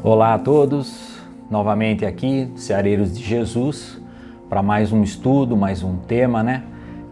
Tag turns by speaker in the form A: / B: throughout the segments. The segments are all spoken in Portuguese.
A: Olá a todos, novamente aqui, Ceareiros de Jesus, para mais um estudo, mais um tema,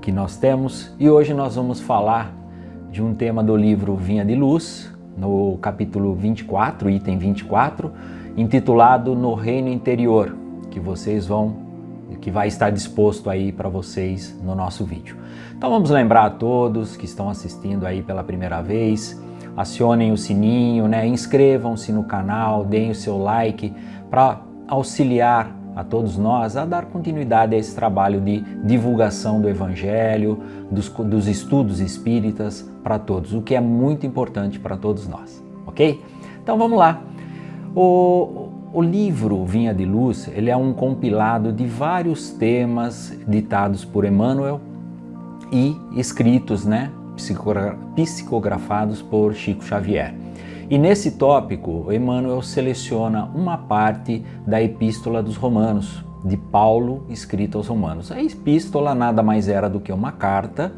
A: que nós temos. E hoje nós vamos falar de um tema do livro Vinha de Luz, no capítulo 24, item 24, intitulado No Reino Interior, que vai estar disposto aí para vocês no nosso vídeo. Então vamos lembrar a todos que estão assistindo aí pela primeira vez, acionem o sininho, inscrevam-se no canal, deem o seu like para auxiliar a todos nós a dar continuidade a esse trabalho de divulgação do Evangelho, dos estudos espíritas para todos, o que é muito importante para todos nós, ok? Então vamos lá. O livro Vinha de Luz, ele é um compilado de vários temas ditados por Emmanuel e escritos, psicografados por Chico Xavier. E nesse tópico, Emmanuel seleciona uma parte da Epístola dos Romanos, de Paulo, escrita aos Romanos. A epístola nada mais era do que uma carta,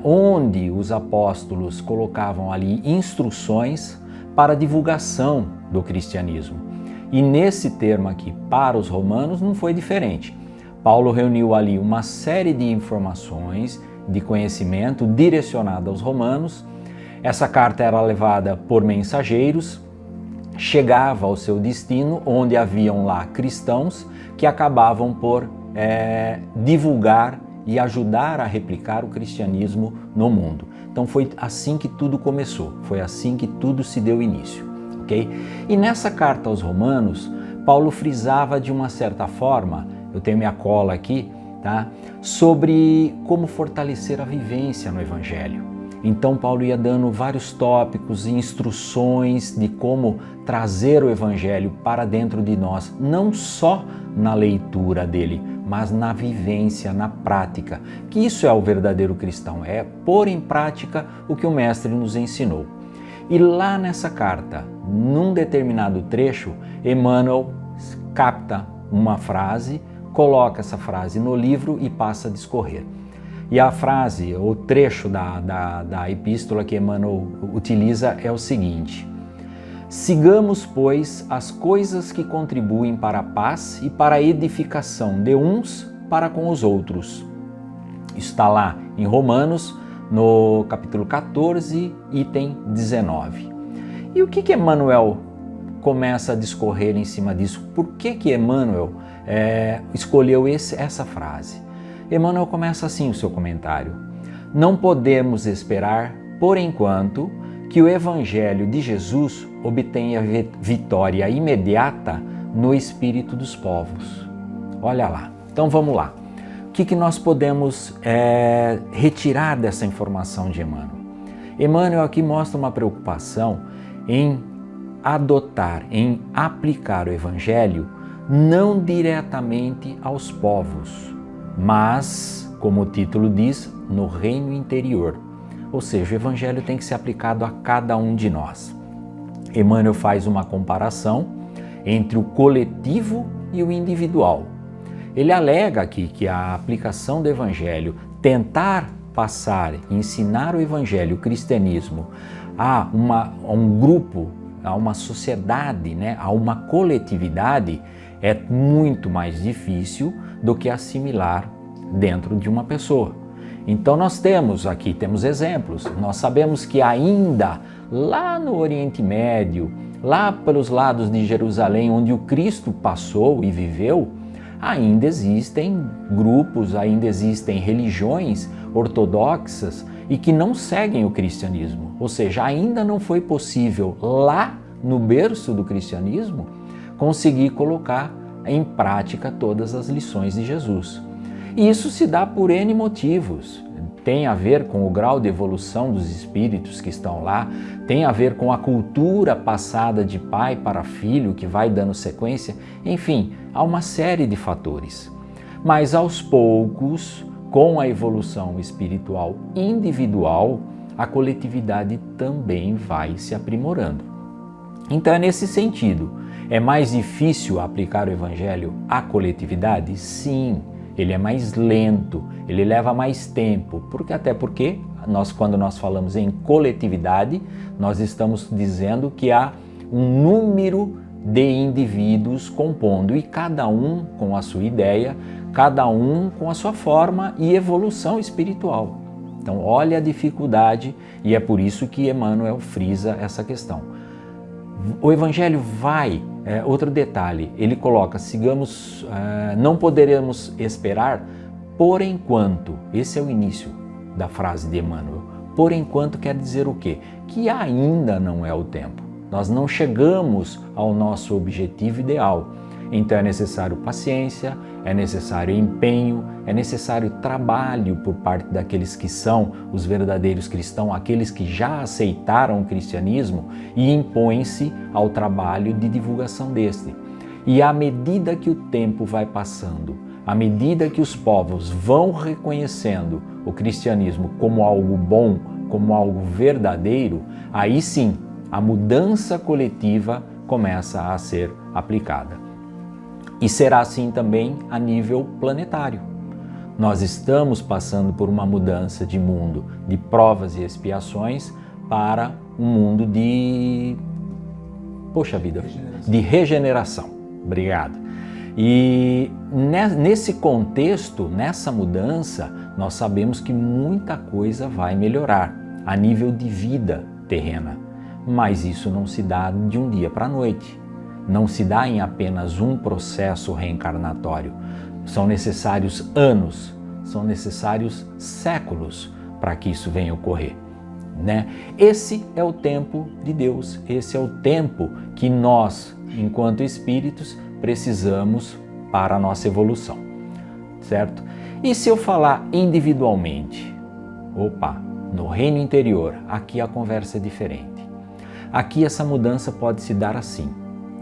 A: onde os apóstolos colocavam ali instruções para a divulgação do cristianismo. E nesse termo aqui, para os romanos, não foi diferente. Paulo reuniu ali uma série de informações, de conhecimento direcionado aos romanos. Essa carta era levada por mensageiros, chegava ao seu destino, onde haviam lá cristãos que acabavam por divulgar e ajudar a replicar o cristianismo no mundo. Então foi assim que tudo começou, foi assim que tudo se deu início, ok? E nessa carta aos romanos, Paulo frisava de uma certa forma, eu tenho minha cola aqui, sobre como fortalecer a vivência no Evangelho. Então Paulo ia dando vários tópicos e instruções de como trazer o Evangelho para dentro de nós, não só na leitura dele, mas na vivência, na prática, que isso é o verdadeiro cristão, é pôr em prática o que o Mestre nos ensinou. E lá nessa carta, num determinado trecho, Emmanuel capta uma frase, coloca essa frase no livro e passa a discorrer. E a frase, o trecho da epístola que Emmanuel utiliza é o seguinte: sigamos, pois, as coisas que contribuem para a paz e para a edificação de uns para com os outros. Está lá em Romanos, no capítulo 14, item 19. E o que Emmanuel começa a discorrer em cima disso? Por que Emmanuel escolheu essa frase? Emmanuel começa assim o seu comentário: não podemos esperar, por enquanto, que o Evangelho de Jesus obtenha vitória imediata no espírito dos povos. Olha lá. Então vamos lá. O que nós podemos retirar dessa informação de Emmanuel? Emmanuel aqui mostra uma preocupação em adotar, em aplicar o Evangelho não diretamente aos povos, mas, como o título diz, no reino interior. Ou seja, o Evangelho tem que ser aplicado a cada um de nós. Emmanuel faz uma comparação entre o coletivo e o individual. Ele alega aqui que a aplicação do Evangelho, tentar passar, ensinar o Evangelho, o cristianismo, a um grupo, a uma sociedade, a uma coletividade, é muito mais difícil do que assimilar dentro de uma pessoa. Então nós temos exemplos, nós sabemos que ainda lá no Oriente Médio, lá pelos lados de Jerusalém, onde o Cristo passou e viveu, ainda existem grupos, ainda existem religiões ortodoxas e que não seguem o cristianismo. Ou seja, ainda não foi possível lá no berço do cristianismo conseguir colocar em prática todas as lições de Jesus. E isso se dá por N motivos. Tem a ver com o grau de evolução dos espíritos que estão lá, tem a ver com a cultura passada de pai para filho que vai dando sequência, enfim, há uma série de fatores. Mas aos poucos, com a evolução espiritual individual, a coletividade também vai se aprimorando. Então é nesse sentido. É mais difícil aplicar o Evangelho à coletividade? Sim, ele é mais lento, ele leva mais tempo, até porque quando nós falamos em coletividade, nós estamos dizendo que há um número de indivíduos compondo, e cada um com a sua ideia, cada um com a sua forma e evolução espiritual. Então, olha a dificuldade, e é por isso que Emmanuel frisa essa questão. O Evangelho vai, outro detalhe, ele coloca, sigamos, não poderemos esperar por enquanto. Esse é o início da frase de Emmanuel. Por enquanto quer dizer o quê? Que ainda não é o tempo. Nós não chegamos ao nosso objetivo ideal. Então é necessário paciência, é necessário empenho, é necessário trabalho por parte daqueles que são os verdadeiros cristãos, aqueles que já aceitaram o cristianismo e impõem-se ao trabalho de divulgação deste. E à medida que o tempo vai passando, à medida que os povos vão reconhecendo o cristianismo como algo bom, como algo verdadeiro, aí sim a mudança coletiva começa a ser aplicada. E será assim também a nível planetário. Nós estamos passando por uma mudança de mundo, de provas e expiações, para um mundo de... de regeneração. Obrigado. E nesse contexto, nessa mudança, nós sabemos que muita coisa vai melhorar a nível de vida terrena. Mas isso não se dá de um dia para a noite. Não se dá em apenas um processo reencarnatório. São necessários anos, são necessários séculos para que isso venha a ocorrer, né? Esse é o tempo de Deus, esse é o tempo que nós, enquanto espíritos, precisamos para a nossa evolução, certo? E se eu falar individualmente? No reino interior, aqui a conversa é diferente. Aqui essa mudança pode se dar assim,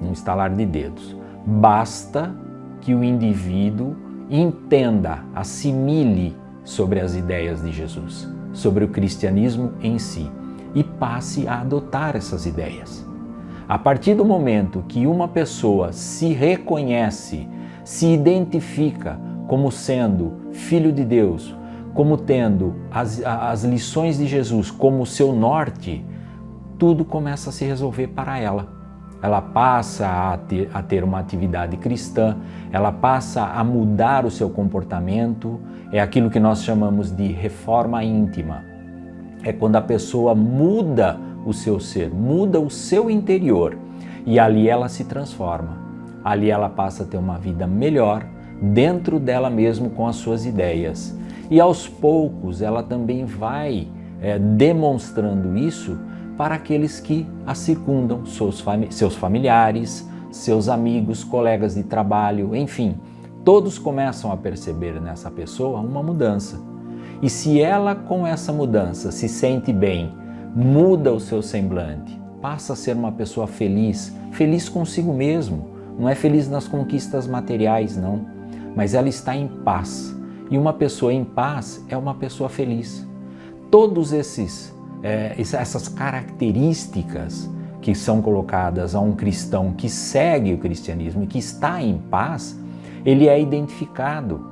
A: num estalar de dedos. Basta que o indivíduo entenda, assimile sobre as ideias de Jesus, sobre o cristianismo em si, e passe a adotar essas ideias. A partir do momento que uma pessoa se reconhece, se identifica como sendo filho de Deus, como tendo as lições de Jesus como seu norte, tudo começa a se resolver para ela. Ela passa a ter uma atividade cristã, ela passa a mudar o seu comportamento, é aquilo que nós chamamos de reforma íntima. É quando a pessoa muda o seu ser, muda o seu interior, e ali ela se transforma. Ali ela passa a ter uma vida melhor, dentro dela mesmo com as suas ideias. E aos poucos ela também vai demonstrando isso para aqueles que a circundam, seus familiares, seus amigos, colegas de trabalho, enfim, todos começam a perceber nessa pessoa uma mudança. E se ela com essa mudança se sente bem, muda o seu semblante, passa a ser uma pessoa feliz, feliz consigo mesmo, não é feliz nas conquistas materiais, não, mas ela está em paz. E uma pessoa em paz é uma pessoa feliz. Todos essas características que são colocadas a um cristão que segue o cristianismo e que está em paz, ele é identificado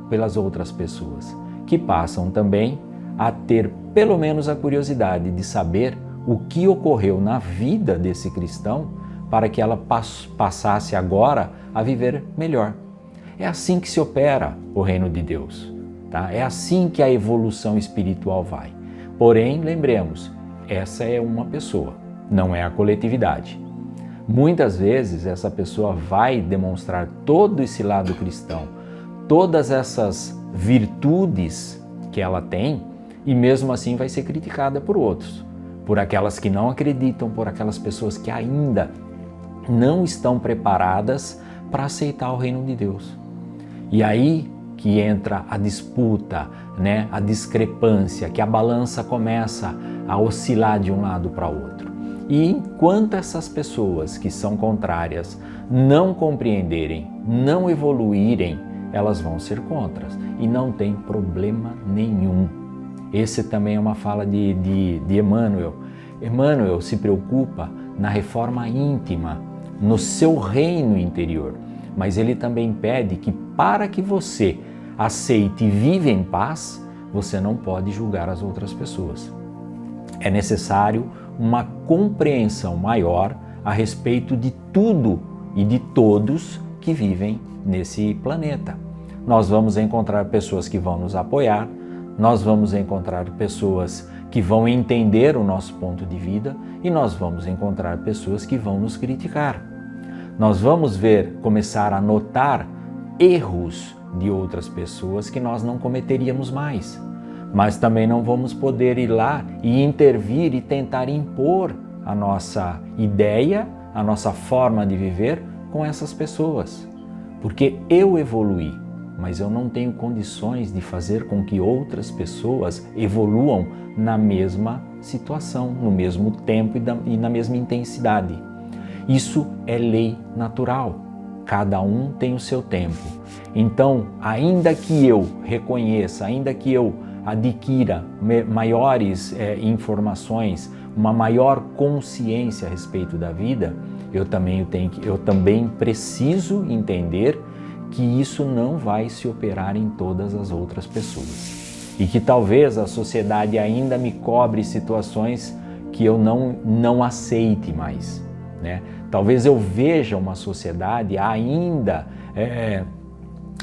A: pelas outras pessoas, que passam também a ter pelo menos a curiosidade de saber o que ocorreu na vida desse cristão para que ela passasse agora a viver melhor. É assim que se opera o reino de Deus, tá? É assim que a evolução espiritual vai. Porém, lembremos, essa é uma pessoa, não é a coletividade. Muitas vezes essa pessoa vai demonstrar todo esse lado cristão, todas essas virtudes que ela tem, e mesmo assim vai ser criticada por outros, por aquelas que não acreditam, por aquelas pessoas que ainda não estão preparadas para aceitar o reino de Deus. E aí que entra a disputa, né? A discrepância, que a balança começa a oscilar de um lado para o outro. E enquanto essas pessoas que são contrárias não compreenderem, não evoluírem, elas vão ser contras e não tem problema nenhum. Esse também é uma fala de Emmanuel. Emmanuel se preocupa na reforma íntima, no seu reino interior, mas ele também pede que para que você aceite e viva em paz, você não pode julgar as outras pessoas. É necessário uma compreensão maior a respeito de tudo e de todos que vivem nesse planeta. Nós vamos encontrar pessoas que vão nos apoiar, nós vamos encontrar pessoas que vão entender o nosso ponto de vida e nós vamos encontrar pessoas que vão nos criticar. Nós vamos começar a notar erros de outras pessoas que nós não cometeríamos mais, mas também não vamos poder ir lá e intervir e tentar impor a nossa ideia, a nossa forma de viver com essas pessoas, porque eu evoluí, mas eu não tenho condições de fazer com que outras pessoas evoluam na mesma situação, no mesmo tempo e na mesma intensidade. Isso é lei natural. Cada um tem o seu tempo. Então, ainda que eu reconheça, ainda que eu adquira maiores informações, uma maior consciência a respeito da vida, eu também preciso entender que isso não vai se operar em todas as outras pessoas. E que talvez a sociedade ainda me cobre situações que eu não aceite mais, né? Talvez eu veja uma sociedade ainda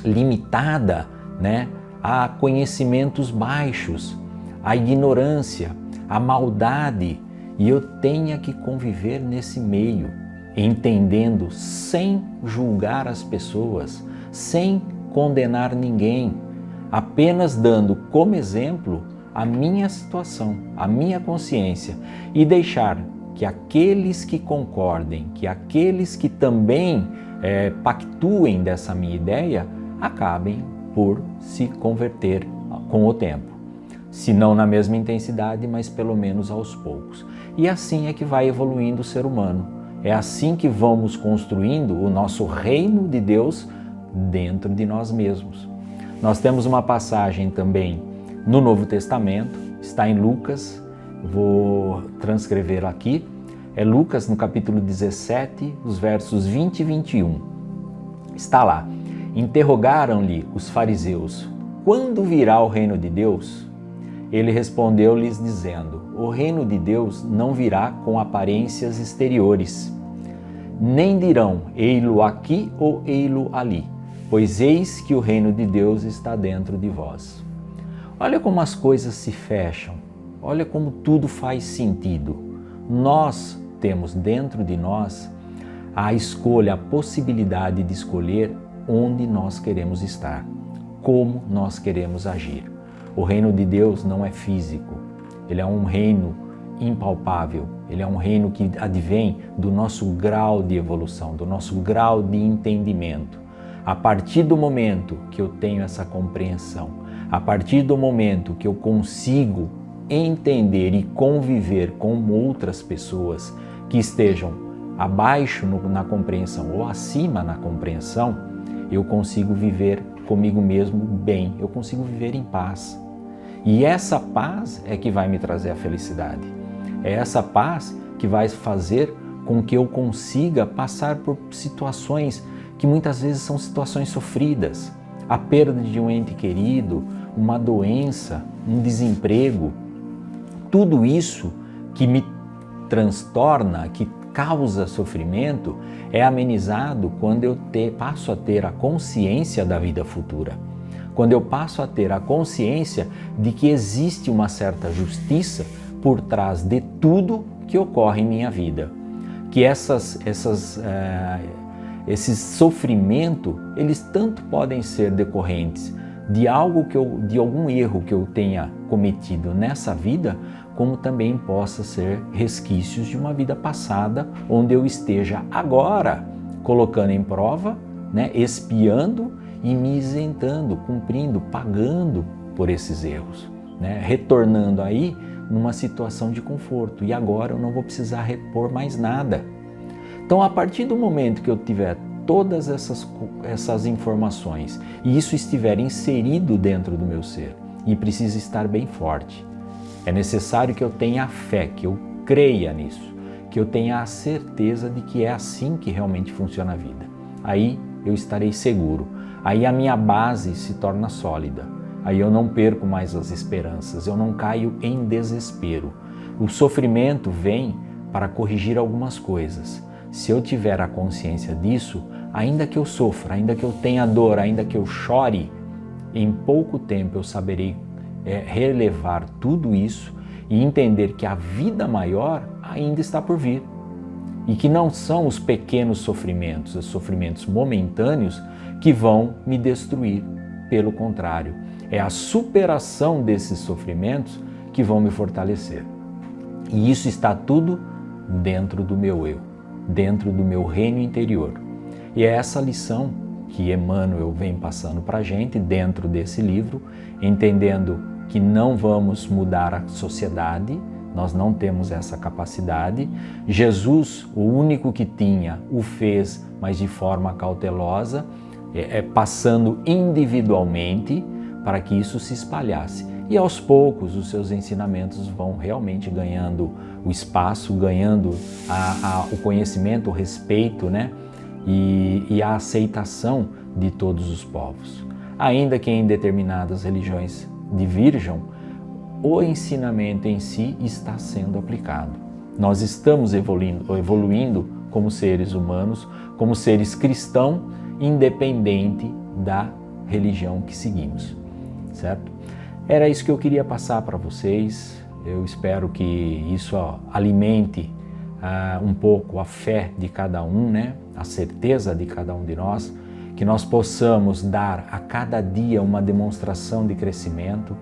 A: limitada, né, a conhecimentos baixos, a ignorância, a maldade, e eu tenha que conviver nesse meio, entendendo, sem julgar as pessoas, sem condenar ninguém, apenas dando como exemplo a minha situação, a minha consciência, e deixar que aqueles que concordem, que aqueles que também pactuem dessa minha ideia, acabem por se converter com o tempo. Se não na mesma intensidade, mas pelo menos aos poucos. E assim é que vai evoluindo o ser humano. É assim que vamos construindo o nosso reino de Deus dentro de nós mesmos. Nós temos uma passagem também no Novo Testamento, está em Lucas, vou transcrever aqui, é Lucas no capítulo 17, os versos 20 e 21. Está lá: interrogaram-lhe os fariseus: quando virá o reino de Deus? Ele respondeu-lhes dizendo: o reino de Deus não virá com aparências exteriores, nem dirão ei-lo aqui ou ei-lo ali, pois eis que o reino de Deus está dentro de vós. Olha como as coisas se fecham, olha como tudo faz sentido. Nós temos dentro de nós a escolha, a possibilidade de escolher onde nós queremos estar, como nós queremos agir. O reino de Deus não é físico, ele é um reino impalpável, ele é um reino que advém do nosso grau de evolução, do nosso grau de entendimento. A partir do momento que eu tenho essa compreensão, a partir do momento que eu consigo entender e conviver com outras pessoas que estejam abaixo na compreensão ou acima na compreensão, eu consigo viver comigo mesmo bem, eu consigo viver em paz. E essa paz é que vai me trazer a felicidade. É essa paz que vai fazer com que eu consiga passar por situações que muitas vezes são situações sofridas. A perda de um ente querido, uma doença, um desemprego. Tudo isso que me transtorna, que causa sofrimento, é amenizado quando eu passo a ter a consciência da vida futura. Quando eu passo a ter a consciência de que existe uma certa justiça por trás de tudo que ocorre em minha vida. Que esse sofrimento, eles tanto podem ser decorrentes de algum erro que eu tenha cometido nessa vida, como também possa ser resquícios de uma vida passada, onde eu esteja agora colocando em prova, né, expiando e me isentando, cumprindo, pagando por esses erros, né, retornando aí numa situação de conforto. E agora eu não vou precisar repor mais nada. Então, a partir do momento que eu tiver todas essas informações e isso estiver inserido dentro do meu ser, e precisa estar bem forte, é necessário que eu tenha a fé, que eu creia nisso, que eu tenha a certeza de que é assim que realmente funciona a vida. Aí eu estarei seguro, aí a minha base se torna sólida, aí eu não perco mais as esperanças, eu não caio em desespero. O sofrimento vem para corrigir algumas coisas, Se eu tiver a consciência disso, ainda que eu sofra, ainda que eu tenha dor, ainda que eu chore, em pouco tempo eu saberei relevar tudo isso e entender que a vida maior ainda está por vir. E que não são os pequenos sofrimentos, os sofrimentos momentâneos que vão me destruir. Pelo contrário, é a superação desses sofrimentos que vão me fortalecer. E isso está tudo dentro do meu eu, dentro do meu reino interior. E é essa lição que Emmanuel vem passando para a gente dentro desse livro, entendendo que não vamos mudar a sociedade, nós não temos essa capacidade. Jesus, o único que tinha, o fez, mas de forma cautelosa, passando individualmente para que isso se espalhasse. E aos poucos os seus ensinamentos vão realmente ganhando o espaço, ganhando o conhecimento, o respeito, né? E a aceitação de todos os povos. Ainda que em determinadas religiões divirjam, o ensinamento em si está sendo aplicado. Nós estamos evoluindo como seres humanos, como seres cristãos, independente da religião que seguimos, certo? Era isso que eu queria passar para vocês. Eu espero que isso alimente um pouco a fé de cada um, né? A certeza de cada um de nós, que nós possamos dar a cada dia uma demonstração de crescimento,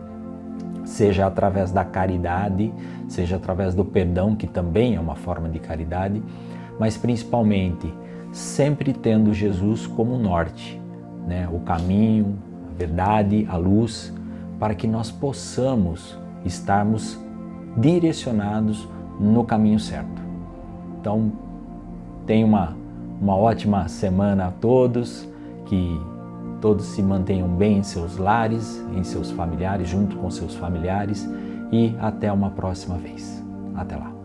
A: seja através da caridade, seja através do perdão, que também é uma forma de caridade, mas principalmente sempre tendo Jesus como norte, né? O caminho, a verdade, a luz, para que nós possamos estarmos direcionados no caminho certo. Então, tenha uma ótima semana a todos, que todos se mantenham bem em seus lares, em seus familiares, junto com seus familiares, e até uma próxima vez. Até lá.